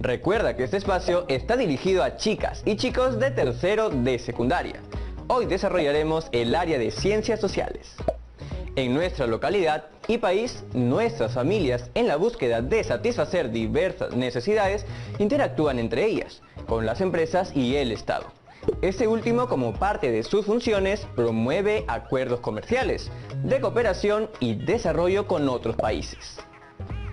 Recuerda que este espacio está dirigido a chicas y chicos de tercero de secundaria. Hoy desarrollaremos el área de ciencias sociales. En nuestra localidad y país, nuestras familias, en la búsqueda de satisfacer diversas necesidades, interactúan entre ellas, con las empresas y el Estado. Este último, como parte de sus funciones, promueve acuerdos comerciales, de cooperación y desarrollo con otros países.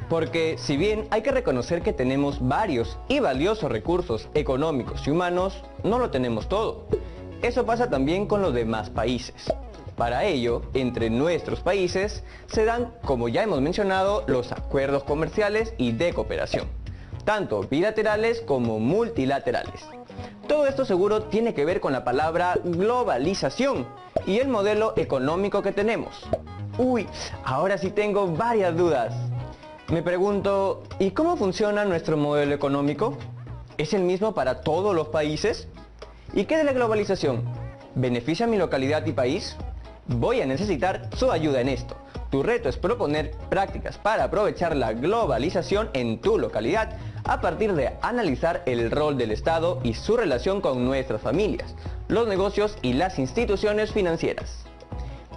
Porque si bien hay que reconocer que tenemos varios y valiosos recursos económicos y humanos, no lo tenemos todo. Eso pasa también con los demás países. Para ello, entre nuestros países se dan, como ya hemos mencionado, los acuerdos comerciales y de cooperación, tanto bilaterales como multilaterales. Todo esto seguro tiene que ver con la palabra globalización y el modelo económico que tenemos. Uy, ahora sí tengo varias dudas. Me pregunto, ¿y cómo funciona nuestro modelo económico? ¿Es el mismo para todos los países? ¿Y qué de la globalización? ¿Beneficia a mi localidad y país? Voy a necesitar su ayuda en esto. Tu reto es proponer prácticas para aprovechar la globalización en tu localidad a partir de analizar el rol del Estado y su relación con nuestras familias, los negocios y las instituciones financieras.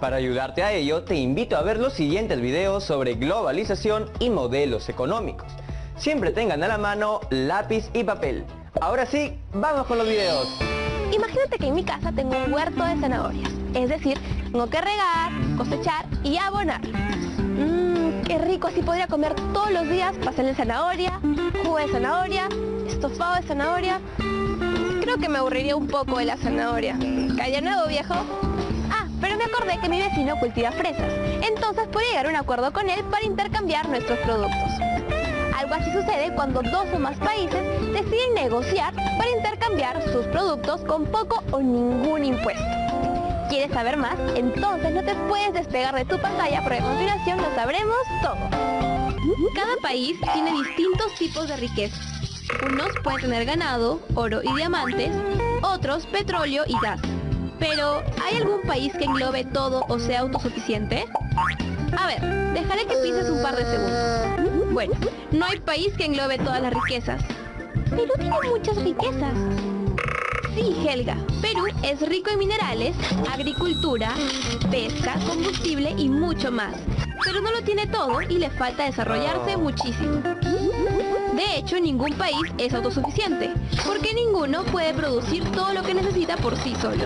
Para ayudarte a ello, te invito a ver los siguientes videos sobre globalización y modelos económicos. Siempre tengan a la mano lápiz y papel. Ahora sí, vamos con los videos. Imagínate que en mi casa tengo un huerto de zanahorias, es decir, tengo que regar, cosechar y abonar. Qué rico, así podría comer todos los días pastel de zanahoria, jugo de zanahoria, estofado de zanahoria. Creo que me aburriría un poco de la zanahoria. ¿Calla nuevo, viejo? Pero me acordé que mi vecino cultiva fresas, entonces puedo llegar a un acuerdo con él para intercambiar nuestros productos. Algo así sucede cuando dos o más países deciden negociar para intercambiar sus productos con poco o ningún impuesto. ¿Quieres saber más? Entonces no te puedes despegar de tu pantalla porque a continuación lo sabremos todo. Cada país tiene distintos tipos de riqueza. Unos pueden tener ganado, oro y diamantes, otros petróleo y gas. Pero, ¿hay algún país que englobe todo o sea autosuficiente? A ver, dejaré que pienses un par de segundos. Bueno, no hay país que englobe todas las riquezas. Perú tiene muchas riquezas. Sí, Helga, Perú es rico en minerales, agricultura, pesca, combustible y mucho más. Pero no lo tiene todo y le falta desarrollarse muchísimo. De hecho, ningún país es autosuficiente, porque ninguno puede producir todo lo que necesita por sí solo.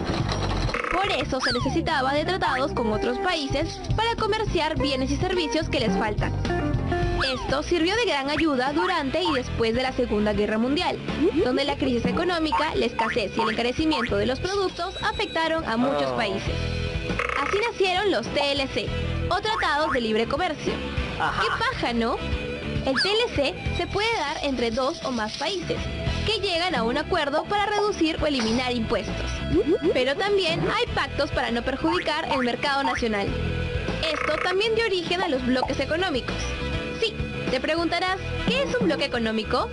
Por eso se necesitaba de tratados con otros países para comerciar bienes y servicios que les faltan. Esto sirvió de gran ayuda durante y después de la Segunda Guerra Mundial, donde la crisis económica, la escasez y el encarecimiento de los productos afectaron a muchos países. Así nacieron los TLC, o Tratados de Libre Comercio. ¡Qué paja!, ¿no? El TLC se puede dar entre dos o más países, que llegan a un acuerdo para reducir o eliminar impuestos. Pero también hay pactos para no perjudicar el mercado nacional. Esto también dio origen a los bloques económicos. Sí, te preguntarás, ¿qué es un bloque económico?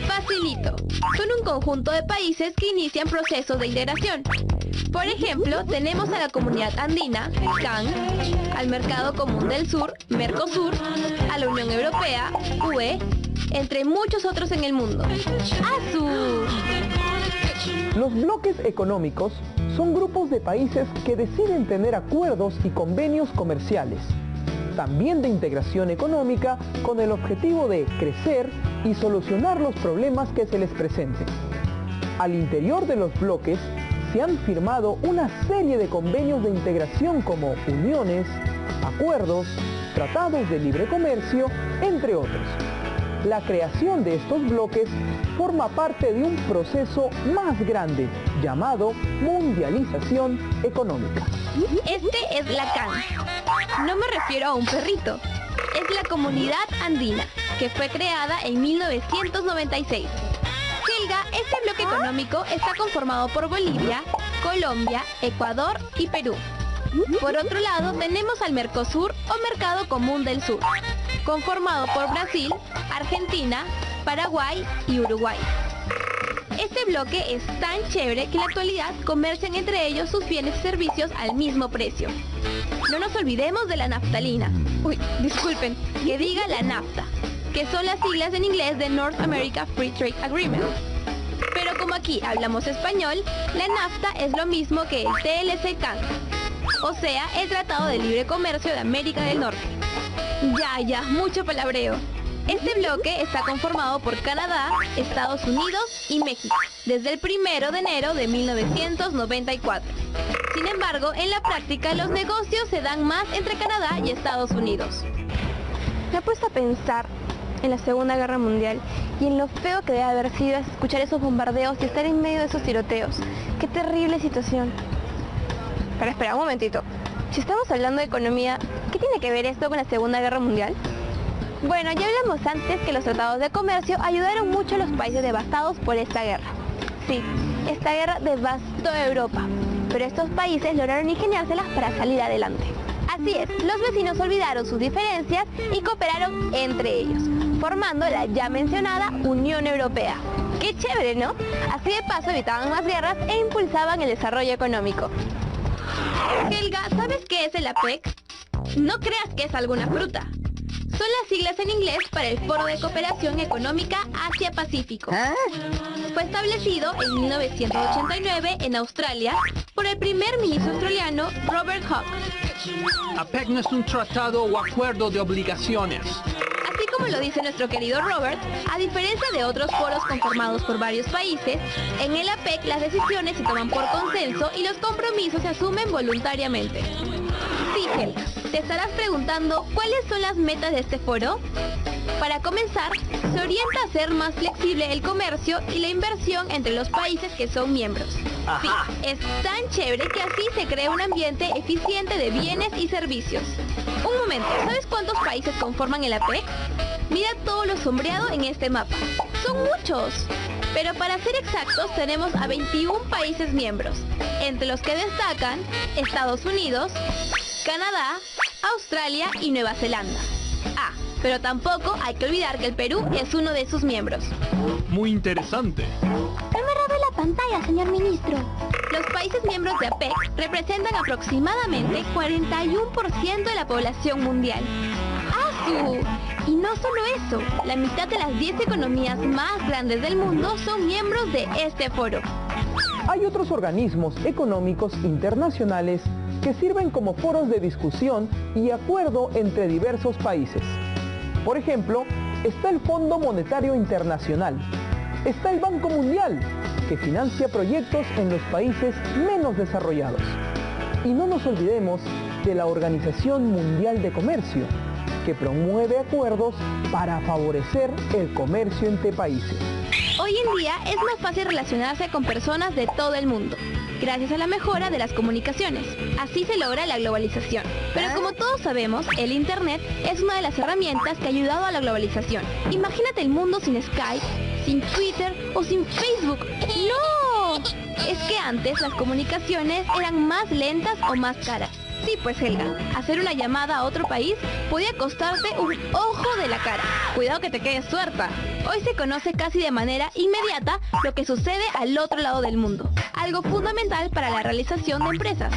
Facilito. Son un conjunto de países que inician procesos de integración. Por ejemplo, tenemos a la Comunidad Andina, CAN, al Mercado Común del Sur, Mercosur, a la Unión Europea, UE, entre muchos otros en el mundo. ¡Asu! Los bloques económicos son grupos de países que deciden tener acuerdos y convenios comerciales, también de integración económica, con el objetivo de crecer y solucionar los problemas que se les presenten. Al interior de los bloques se han firmado una serie de convenios de integración como uniones, acuerdos, tratados de libre comercio, entre otros. La creación de estos bloques forma parte de un proceso más grande llamado mundialización económica. Este es la CAN. No me refiero a un perrito. Es la Comunidad Andina, que fue creada en 1996. Helga, este bloque económico está conformado por Bolivia, Colombia, Ecuador y Perú. Por otro lado, tenemos al Mercosur o Mercado Común del Sur, conformado por Brasil, Argentina, Paraguay y Uruguay. Este bloque es tan chévere que en la actualidad comercian entre ellos sus bienes y servicios al mismo precio. No nos olvidemos de la naftalina. Uy, disculpen, que diga la nafta. que son las siglas en inglés de North America Free Trade Agreement. Pero como aquí hablamos español, la NAFTA es lo mismo que el TLC-CAN, o sea, el Tratado de Libre Comercio de América del Norte. Ya, mucho palabreo. Este bloque está conformado por Canadá, Estados Unidos y México, desde el 1 de enero de 1994. Sin embargo, en la práctica los negocios se dan más entre Canadá y Estados Unidos. Me he puesto a pensar en la Segunda Guerra Mundial y en lo feo que debe haber sido escuchar esos bombardeos y estar en medio de esos tiroteos. ¡Qué terrible situación! Pero espera un momentito. Si estamos hablando de economía, ¿qué tiene que ver esto con la Segunda Guerra Mundial? Bueno, ya hablamos antes que los tratados de comercio ayudaron mucho a los países devastados por esta guerra. Sí, esta guerra devastó Europa, pero estos países lograron ingeniárselas para salir adelante. Así es, los vecinos olvidaron sus diferencias y cooperaron entre ellos, formando la ya mencionada Unión Europea. ¡Qué chévere!, ¿no? Así de paso evitaban más guerras e impulsaban el desarrollo económico. Helga, ¿sabes qué es el APEC? No creas que es alguna fruta. Son las siglas en inglés para el Foro de Cooperación Económica Asia-Pacífico. Fue establecido en 1989 en Australia por el primer ministro australiano Robert Hawke. APEC no es un tratado o acuerdo de obligaciones. Así como lo dice nuestro querido Robert, a diferencia de otros foros conformados por varios países, en el APEC las decisiones se toman por consenso y los compromisos se asumen voluntariamente. Sí, Helga, te estarás preguntando ¿cuáles son las metas de este foro? Para comenzar, se orienta a hacer más flexible el comercio y la inversión entre los países que son miembros. Sí, es tan chévere que así se crea un ambiente eficiente de bienes y servicios. Un momento, ¿sabes cuántos países conforman el APEC? Mira todo lo sombreado en este mapa. ¡Son muchos! Pero para ser exactos tenemos a 21 países miembros, entre los que destacan Estados Unidos, Canadá, Australia y Nueva Zelanda. Pero tampoco hay que olvidar que el Perú es uno de sus miembros. Muy interesante. No me robe la pantalla, señor ministro. Los países miembros de APEC representan aproximadamente 41% de la población mundial. ¡Asu! Y no solo eso, la mitad de las 10 economías más grandes del mundo son miembros de este foro. Hay otros organismos económicos internacionales que sirven como foros de discusión y acuerdo entre diversos países. Por ejemplo, está el Fondo Monetario Internacional, está el Banco Mundial, que financia proyectos en los países menos desarrollados. Y no nos olvidemos de la Organización Mundial de Comercio, que promueve acuerdos para favorecer el comercio entre países. Hoy en día es más fácil relacionarse con personas de todo el mundo, gracias a la mejora de las comunicaciones. Así se logra la globalización. Pero como todos sabemos, el Internet es una de las herramientas que ha ayudado a la globalización. Imagínate el mundo sin Skype, sin Twitter o sin Facebook. ¡No! Es que antes las comunicaciones eran más lentas o más caras. Sí, pues Helga, hacer una llamada a otro país podía costarte un ojo de la cara. Cuidado que te quedes tuerta. Hoy se conoce casi de manera inmediata lo que sucede al otro lado del mundo. Algo fundamental para la realización de empresas.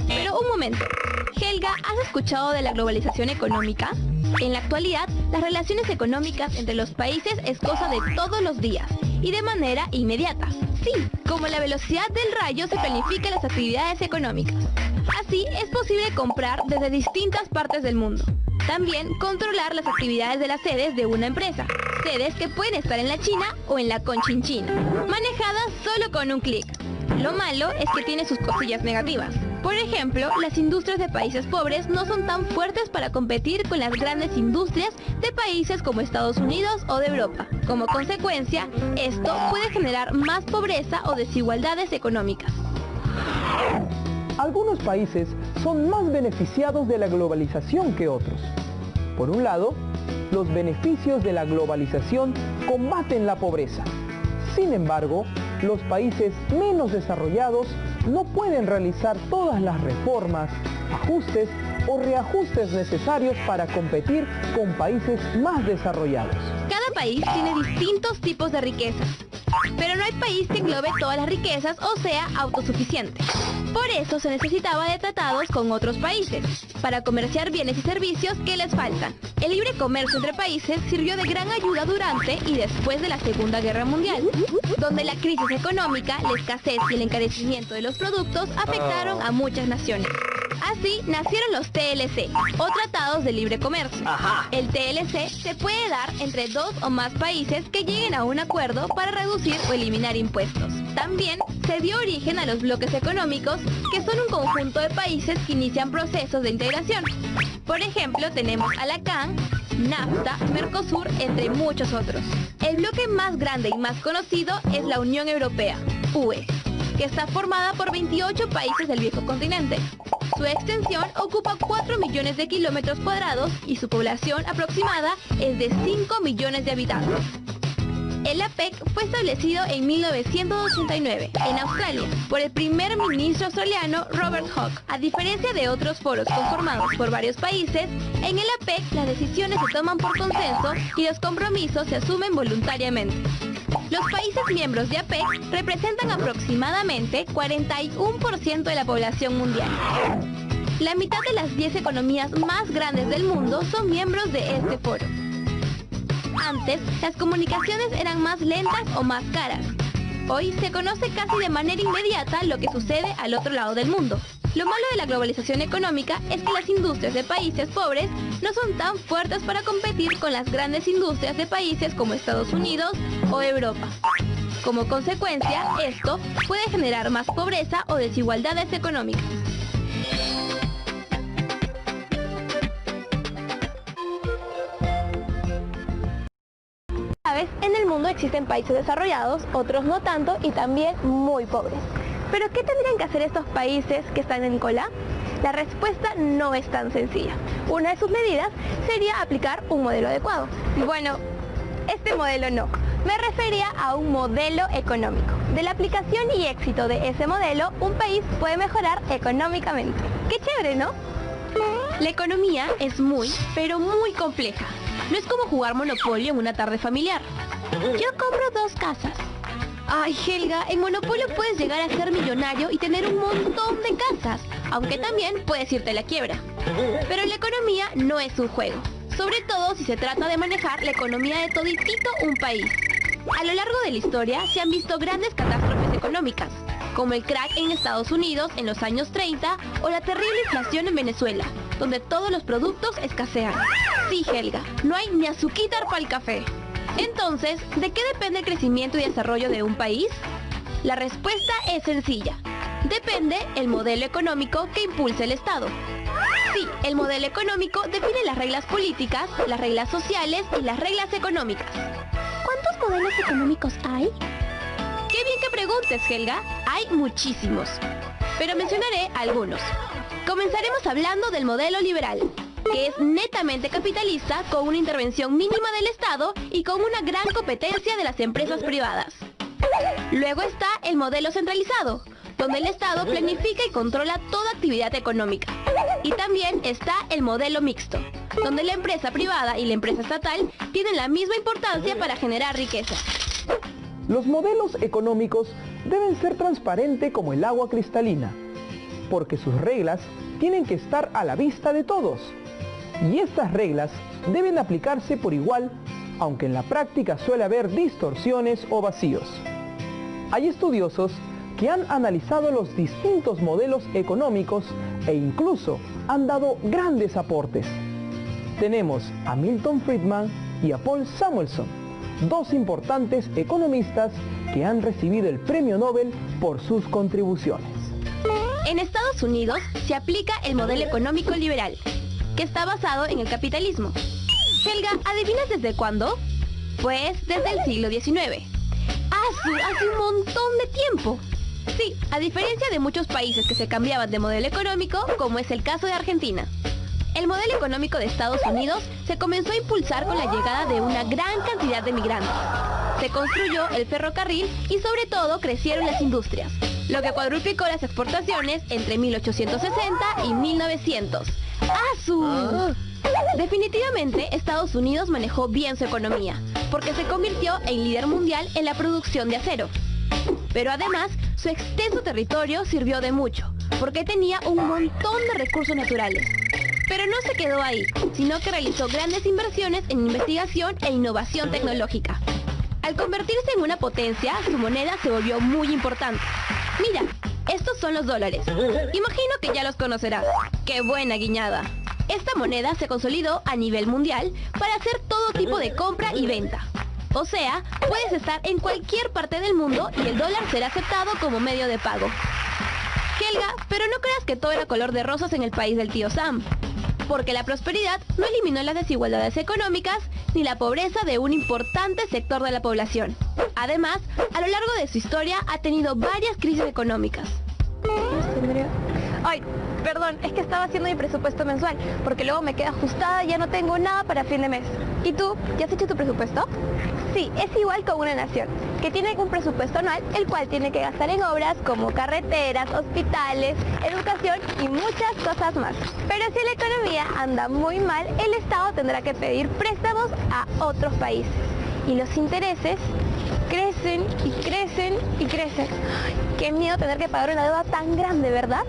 Pero un momento. Helga, ¿has escuchado de la globalización económica? En la actualidad, las relaciones económicas entre los países es cosa de todos los días y de manera inmediata. Sí, como la velocidad del rayo se planifican las actividades económicas. Así es posible comprar desde distintas partes del mundo. También controlar las actividades de las sedes de una empresa. Sedes que pueden estar en la China o en la Conchinchina, manejadas solo con un clic. Lo malo es que tiene sus cosillas negativas. Por ejemplo, las industrias de países pobres no son tan fuertes para competir con las grandes industrias de países como Estados Unidos o de Europa. Como consecuencia, esto puede generar más pobreza o desigualdades económicas. Algunos países son más beneficiados de la globalización que otros. Por un lado, los beneficios de la globalización combaten la pobreza. Sin embargo, los países menos desarrollados no pueden realizar todas las reformas, ajustes o reajustes necesarios para competir con países más desarrollados. Cada país tiene distintos tipos de riquezas Pero no hay país que englobe todas las riquezas o sea autosuficiente. Por eso se necesitaba de tratados con otros países, para comerciar bienes y servicios que les faltan. El libre comercio entre países sirvió de gran ayuda durante y después de la Segunda Guerra Mundial, donde la crisis económica, la escasez y el encarecimiento de los productos afectaron a muchas naciones. Así nacieron los TLC, o Tratados de Libre Comercio. El TLC se puede dar entre 2 o más países que lleguen a un acuerdo para reducir o eliminar impuestos. También se dio origen a los bloques económicos, que son un conjunto de países que inician procesos de integración. Por ejemplo, tenemos a la CAN, NAFTA, Mercosur, entre muchos otros. El bloque más grande y más conocido es la Unión Europea, UE, que está formada por 28 países del viejo continente. Su extensión ocupa 4 millones de kilómetros cuadrados y su población aproximada es de 5 millones de habitantes. El APEC fue establecido en 1989 en Australia por el primer ministro australiano Robert Hawke. A diferencia de otros foros conformados por varios países, en el APEC las decisiones se toman por consenso y los compromisos se asumen voluntariamente. Los países miembros de APEC representan aproximadamente 41% de la población mundial. La mitad de las 10 economías más grandes del mundo son miembros de este foro. Antes, las comunicaciones eran más lentas o más caras. Hoy se conoce casi de manera inmediata lo que sucede al otro lado del mundo. Lo malo de la globalización económica es que las industrias de países pobres no son tan fuertes para competir con las grandes industrias de países como Estados Unidos o Europa. Como consecuencia, esto puede generar más pobreza o desigualdades económicas. En el mundo existen países desarrollados, otros no tanto y también muy pobres. ¿Pero qué tendrían que hacer estos países que están en cola? La respuesta no es tan sencilla. Una de sus medidas sería aplicar un modelo adecuado. Bueno, este modelo no. Me refería a un modelo económico. De la aplicación y éxito de ese modelo, un país puede mejorar económicamente. ¡Qué chévere!, ¿no? La economía es muy, pero muy compleja. No es como jugar Monopolio en una tarde familiar. Yo compro 2 casas. Ay, Helga, en Monopolio puedes llegar a ser millonario y tener un montón de casas, aunque también puedes irte a la quiebra. Pero la economía no es un juego, sobre todo si se trata de manejar la economía de toditito un país. A lo largo de la historia se han visto grandes catástrofes económicas, como el crack en Estados Unidos en los años 30 o la terrible inflación en Venezuela, donde todos los productos escasean. Sí, Helga, no hay ni azuquitar para el café. Entonces, ¿de qué depende el crecimiento y desarrollo de un país? La respuesta es sencilla. Depende el modelo económico que impulse el Estado. Sí, el modelo económico define las reglas políticas, las reglas sociales y las reglas económicas. ¿Cuántos modelos económicos hay? Qué bien que preguntes, Helga. Hay muchísimos. Pero mencionaré algunos. Comenzaremos hablando del modelo liberal, que es netamente capitalista, con una intervención mínima del Estado y con una gran competencia de las empresas privadas. Luego está el modelo centralizado, donde el Estado planifica y controla toda actividad económica. Y también está el modelo mixto, donde la empresa privada y la empresa estatal tienen la misma importancia para generar riqueza. Los modelos económicos deben ser transparentes como el agua cristalina, porque sus reglas tienen que estar a la vista de todos. Y estas reglas deben aplicarse por igual, aunque en la práctica suele haber distorsiones o vacíos. Hay estudiosos que han analizado los distintos modelos económicos e incluso han dado grandes aportes. Tenemos a Milton Friedman y a Paul Samuelson, 2 importantes economistas que han recibido el premio Nobel por sus contribuciones. En Estados Unidos se aplica el modelo económico liberal, que está basado en el capitalismo. Helga, ¿adivinas desde cuándo? Pues desde el siglo XIX. ¡Hace un montón de tiempo! Sí, a diferencia de muchos países que se cambiaban de modelo económico, como es el caso de Argentina. El modelo económico de Estados Unidos se comenzó a impulsar con la llegada de una gran cantidad de migrantes. Se construyó el ferrocarril y sobre todo crecieron las industrias, lo que cuadruplicó las exportaciones entre 1860 y 1900. ¡Definitivamente Estados Unidos manejó bien su economía, porque se convirtió en líder mundial en la producción de acero. Pero además, su extenso territorio sirvió de mucho, porque tenía un montón de recursos naturales. Pero no se quedó ahí, sino que realizó grandes inversiones en investigación e innovación tecnológica. Al convertirse en una potencia, su moneda se volvió muy importante. Mira, estos son los dólares. Imagino que ya los conocerás. ¡Qué buena guiñada! Esta moneda se consolidó a nivel mundial para hacer todo tipo de compra y venta. O sea, puedes estar en cualquier parte del mundo y el dólar será aceptado como medio de pago. Helga, pero no creas que todo era color de rosas en el país del tío Sam, porque la prosperidad no eliminó las desigualdades económicas ni la pobreza de un importante sector de la población. Además, a lo largo de su historia ha tenido varias crisis económicas. Ay, perdón, es que estaba haciendo mi presupuesto mensual, porque luego me queda ajustada y ya no tengo nada para fin de mes. ¿Y tú? ¿Ya has hecho tu presupuesto? Sí, es igual con una nación, que tiene un presupuesto anual, el cual tiene que gastar en obras como carreteras, hospitales, educación y muchas cosas más. Pero si la economía anda muy mal, el Estado tendrá que pedir préstamos a otros países. Y los intereses crecen y crecen y crecen. Ay, qué miedo tener que pagar una deuda tan grande, ¿verdad?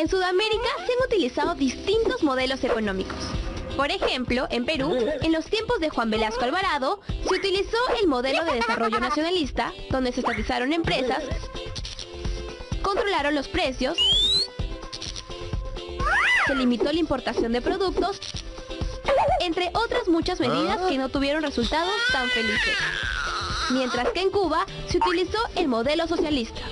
En Sudamérica se han utilizado distintos modelos económicos. Por ejemplo, en Perú, en los tiempos de Juan Velasco Alvarado, se utilizó el modelo de desarrollo nacionalista, donde se estatizaron empresas, controlaron los precios, se limitó la importación de productos, entre otras muchas medidas que no tuvieron resultados tan felices. Mientras que en Cuba se utilizó el modelo socialista.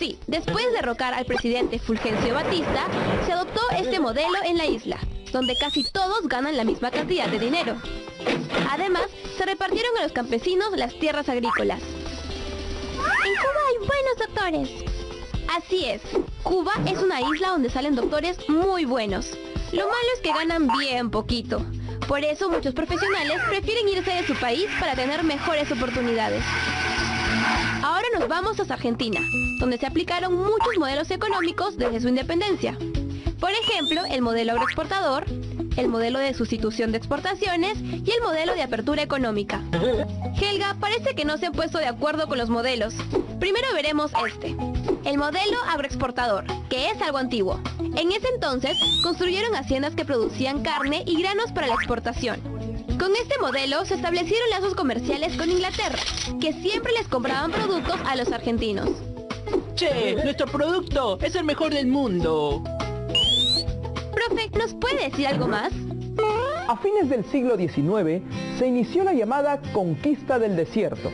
Sí, después de derrocar al presidente Fulgencio Batista, se adoptó este modelo en la isla, donde casi todos ganan la misma cantidad de dinero. Además, se repartieron a los campesinos las tierras agrícolas. En Cuba hay buenos doctores. Así es, Cuba es una isla donde salen doctores muy buenos. Lo malo es que ganan bien poquito. Por eso muchos profesionales prefieren irse de su país para tener mejores oportunidades. Ahora nos vamos a Argentina, donde se aplicaron muchos modelos económicos desde su independencia. Por ejemplo, el modelo agroexportador, el modelo de sustitución de exportaciones y el modelo de apertura económica. Helga, parece que no se han puesto de acuerdo con los modelos. Primero veremos este, el modelo agroexportador, que es algo antiguo. En ese entonces, construyeron haciendas que producían carne y granos para la exportación. Con este modelo se establecieron lazos comerciales con Inglaterra, que siempre les compraban productos a los argentinos. ¡Che! ¡Nuestro producto es el mejor del mundo! Profe, ¿nos puede decir algo más? A fines del siglo XIX se inició la llamada Conquista del Desierto,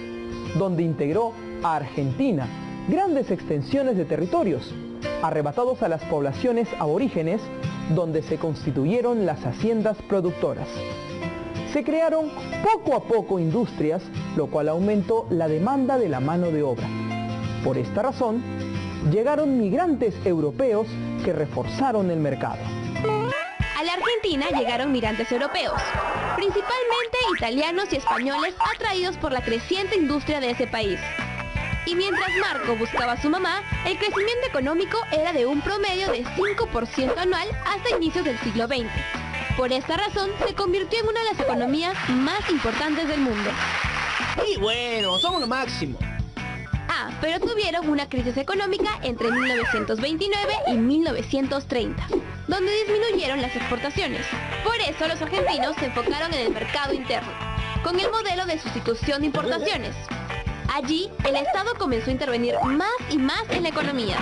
donde integró a Argentina grandes extensiones de territorios, arrebatados a las poblaciones aborígenes, donde se constituyeron las haciendas productoras. Se crearon poco a poco industrias, lo cual aumentó la demanda de la mano de obra. Por esta razón, llegaron migrantes europeos que reforzaron el mercado. A la Argentina llegaron migrantes europeos, principalmente italianos y españoles atraídos por la creciente industria de ese país. Y mientras Marco buscaba a su mamá, el crecimiento económico era de un promedio de 5% anual hasta inicios del siglo XX. Por esta razón, se convirtió en una de las economías más importantes del mundo. Y bueno, somos lo máximo. Ah, pero tuvieron una crisis económica entre 1929 y 1930, donde disminuyeron las exportaciones. Por eso los argentinos se enfocaron en el mercado interno, con el modelo de sustitución de importaciones. Allí, el Estado comenzó a intervenir más y más en la economía.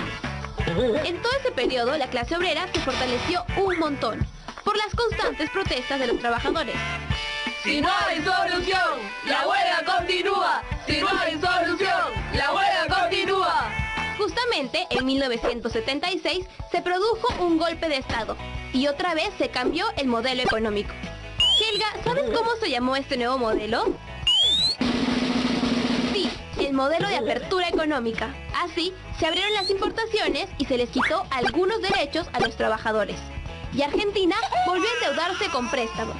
En todo ese periodo, la clase obrera se fortaleció un montón, por las constantes protestas de los trabajadores. Si no hay solución, la huelga continúa. Si no hay solución, la huelga continúa. Justamente en 1976 se produjo un golpe de Estado y otra vez se cambió el modelo económico. Helga, ¿sabes cómo se llamó este nuevo modelo? Sí, el modelo de apertura económica. Así, se abrieron las importaciones y se les quitó algunos derechos a los trabajadores. Y Argentina volvió a endeudarse con préstamos.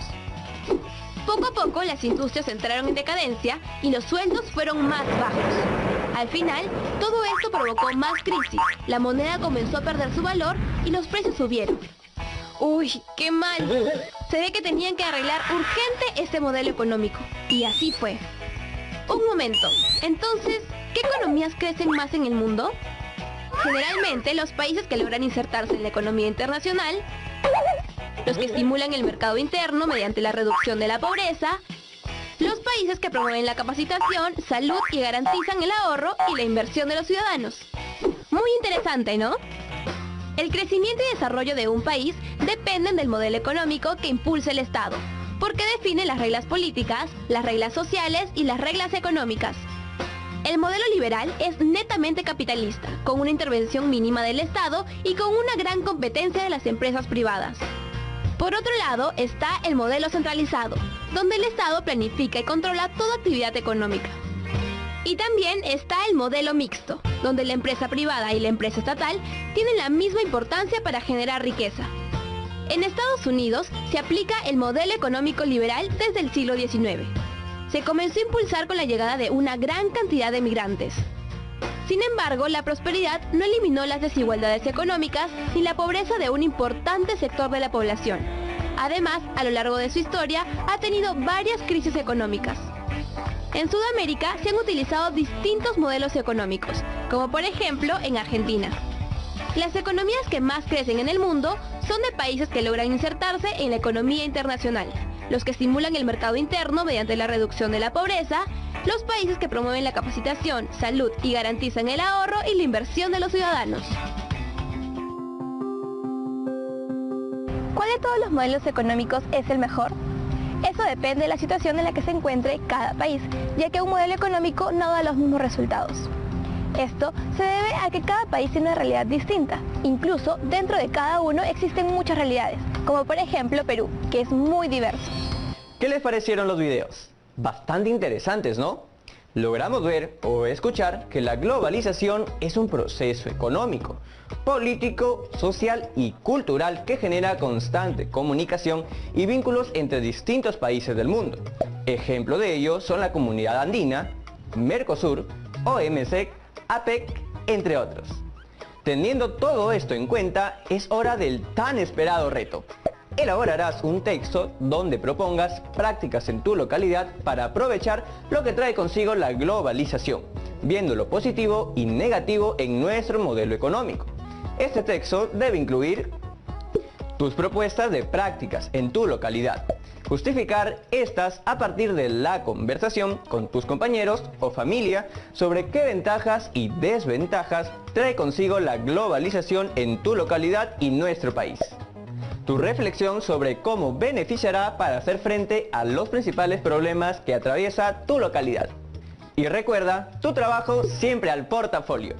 Poco a poco las industrias entraron en decadencia y los sueldos fueron más bajos. Al final, todo esto provocó más crisis, la moneda comenzó a perder su valor y los precios subieron. ¡Uy, qué mal! se ve que tenían que arreglar urgente este modelo económico. Y así fue. Un momento, entonces, ¿qué economías crecen más en el mundo? Generalmente, los países que logran insertarse en la economía internacional, los que estimulan el mercado interno mediante la reducción de la pobreza, los países que promueven la capacitación, salud y garantizan el ahorro y la inversión de los ciudadanos. Muy interesante, ¿no? El crecimiento y desarrollo de un país dependen del modelo económico que impulsa el Estado, porque define las reglas políticas, las reglas sociales y las reglas económicas. El modelo liberal es netamente capitalista, con una intervención mínima del Estado y con una gran competencia de las empresas privadas. Por otro lado está el modelo centralizado, donde el Estado planifica y controla toda actividad económica. Y también está el modelo mixto, donde la empresa privada y la empresa estatal tienen la misma importancia para generar riqueza. En Estados Unidos se aplica el modelo económico liberal desde el siglo XIX. Se comenzó a impulsar con la llegada de una gran cantidad de migrantes. Sin embargo, la prosperidad no eliminó las desigualdades económicas ni la pobreza de un importante sector de la población. Además, a lo largo de su historia, ha tenido varias crisis económicas. En Sudamérica se han utilizado distintos modelos económicos, como por ejemplo en Argentina. Las economías que más crecen en el mundo son de países que logran insertarse en la economía internacional, los que estimulan el mercado interno mediante la reducción de la pobreza, los países que promueven la capacitación, salud y garantizan el ahorro y la inversión de los ciudadanos. ¿Cuál de todos los modelos económicos es el mejor? Eso depende de la situación en la que se encuentre cada país, ya que un modelo económico no da los mismos resultados. Esto se debe a que cada país tiene una realidad distinta. Incluso dentro de cada uno existen muchas realidades, como por ejemplo Perú, que es muy diverso. ¿Qué les parecieron los videos? Bastante interesantes, ¿no? Logramos ver o escuchar que la globalización es un proceso económico, político, social y cultural que genera constante comunicación y vínculos entre distintos países del mundo. Ejemplo de ello son la Comunidad Andina, Mercosur, OMC, APEC, entre otros. Teniendo todo esto en cuenta, es hora del tan esperado reto. Elaborarás un texto donde propongas prácticas en tu localidad para aprovechar lo que trae consigo la globalización, viendo lo positivo y negativo en nuestro modelo económico. Este texto debe incluir tus propuestas de prácticas en tu localidad, justificar estas a partir de la conversación con tus compañeros o familia sobre qué ventajas y desventajas trae consigo la globalización en tu localidad y nuestro país. Tu reflexión sobre cómo beneficiará para hacer frente a los principales problemas que atraviesa tu localidad. Y recuerda, tu trabajo siempre al portafolio.